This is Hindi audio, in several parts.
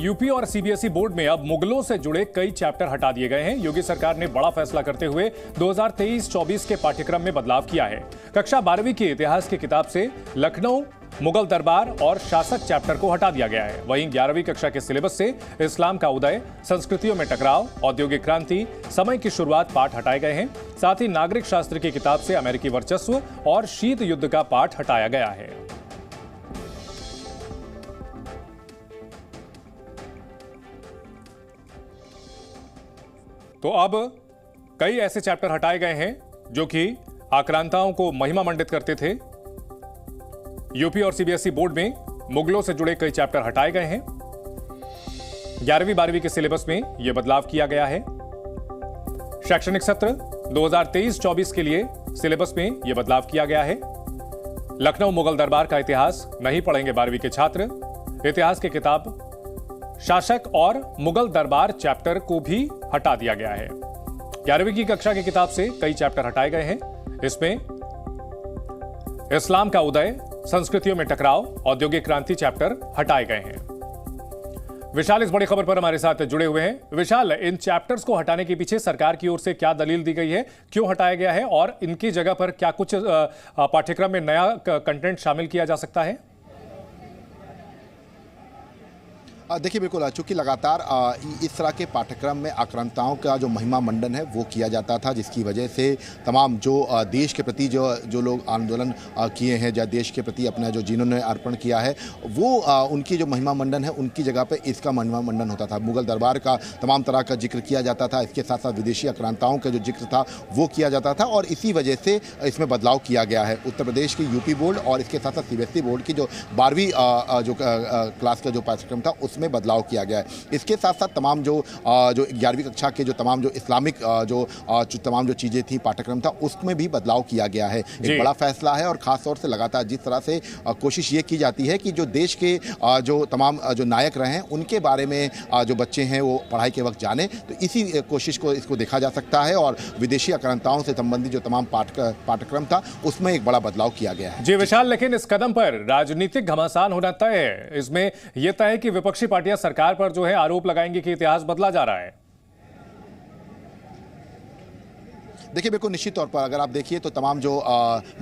यूपी और सीबीएसई बोर्ड में अब मुगलों से जुड़े कई चैप्टर हटा दिए गए हैं। योगी सरकार ने बड़ा फैसला करते हुए 2023-24 के पाठ्यक्रम में बदलाव किया है। कक्षा 12वीं की इतिहास की किताब से लखनऊ, मुगल दरबार और शासक चैप्टर को हटा दिया गया है। वहीं 11वीं कक्षा के सिलेबस से इस्लाम का उदय, संस्कृतियों में टकराव, औद्योगिक क्रांति, समय की शुरुआत पाठ हटाए गए हैं। साथ ही नागरिक शास्त्र की किताब से अमेरिकी वर्चस्व और शीत युद्ध का पाठ हटाया गया है। तो अब कई ऐसे चैप्टर हटाए गए हैं जो कि आक्रांताओं को महिमा मंडित करते थे। यूपी और सीबीएसई बोर्ड में मुगलों से जुड़े कई चैप्टर हटाए गए हैं। 11वीं 12वीं के सिलेबस में यह बदलाव किया गया है। शैक्षणिक सत्र 2023-24 के लिए सिलेबस में यह बदलाव किया गया है। लखनऊ मुगल दरबार का इतिहास नहीं पढ़ेंगे 12वीं के छात्र। इतिहास की किताब शासक और मुगल दरबार चैप्टर को भी हटा दिया गया है। 11वीं की कक्षा की किताब से कई चैप्टर हटाए गए हैं। इसमें इस्लाम का उदय, संस्कृतियों में टकराव, औद्योगिक क्रांति चैप्टर हटाए गए हैं। विशाल इस बड़ी खबर पर हमारे साथ जुड़े हुए हैं। विशाल, इन चैप्टर्स को हटाने के पीछे सरकार की ओर से क्या दलील दी गई है, क्यों हटाया गया है और इनकी जगह पर क्या कुछ पाठ्यक्रम में नया कंटेंट शामिल किया जा सकता है? देखिए, बिल्कुल, चूंकि लगातार इस तरह के पाठ्यक्रम में आक्रांताओं का जो महिमा मंडन है वो किया जाता था, जिसकी वजह से तमाम जो देश के प्रति जो लोग आंदोलन किए हैं या देश के प्रति अपना जो जिन्होंने अर्पण किया है वो उनकी जो महिमा मंडन है उनकी जगह पे इसका महिमा मंडन होता था। मुगल दरबार का तमाम तरह का जिक्र किया जाता था, इसके साथ साथ विदेशी आक्रांताओं का जो जिक्र था वो किया जाता था और इसी वजह से इसमें बदलाव किया गया है। उत्तर प्रदेश की यूपी बोर्ड और इसके साथ साथ सीबीएसई बोर्ड की जो 12वीं जो क्लास का जो पाठ्यक्रम था उसमें बदलाव किया गया है। इसके साथ साथ तमाम जो 11वीं कक्षा के जो तमाम जो इस्लामिक तमाम जो चीज़ें थी, पाठ्यक्रम था, उसमें भी बदलाव किया गया है। एक बड़ा फैसला है और खास तौर से लगातार जिस तरह से कोशिश ये की जाती है कि जो देश के जो तमाम जो नायक रहे हैं उनके बारे में जो बच्चे हैं वो पढ़ाई के वक्त जाने, तो इसी कोशिश को इसको देखा जा सकता है और विदेशी आक्रांताओं से संबंधित जो तमाम पाठ्यक्रम था उसमें एक बड़ा बदलाव किया गया है। जी विशाल, लेकिन इस कदम पर राजनीतिक घमासान होना तय है। इसमें यह तय है कि विपक्षी पार्टियां सरकार पर जो है आरोप लगाएंगी कि इतिहास बदला जा रहा है। देखिए, बिल्कुल निश्चित तौर पर अगर आप देखिए तो तमाम जो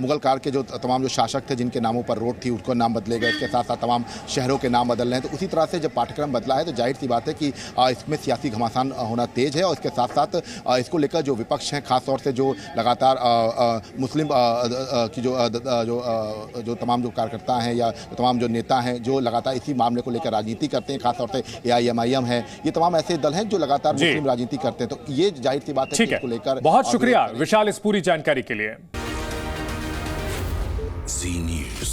मुगल काल के जो तमाम जो शासक थे जिनके नामों पर रोड थी उसको नाम बदले गए, इसके साथ साथ तमाम शहरों के नाम बदल रहे हैं। तो उसी तरह से जब पाठ्यक्रम बदला है तो जाहिर सी बात है कि इसमें सियासी घमासान होना तेज है और इसके साथ साथ इसको लेकर जो विपक्ष हैं, खासतौर से जो लगातार मुस्लिम की जो तमाम जो कार्यकर्ता हैं या तमाम जो नेता हैं जो लगातार इसी मामले को लेकर राजनीति करते हैं, खासतौर से AIMIM है, ये तमाम ऐसे दल हैं जो लगातार मुस्लिम राजनीति करते हैं। तो ये जाहिर सी बात है कि इसको लेकर बहुत शुक्रिया विशाल इस पूरी जानकारी के लिए। जी न्यूज़।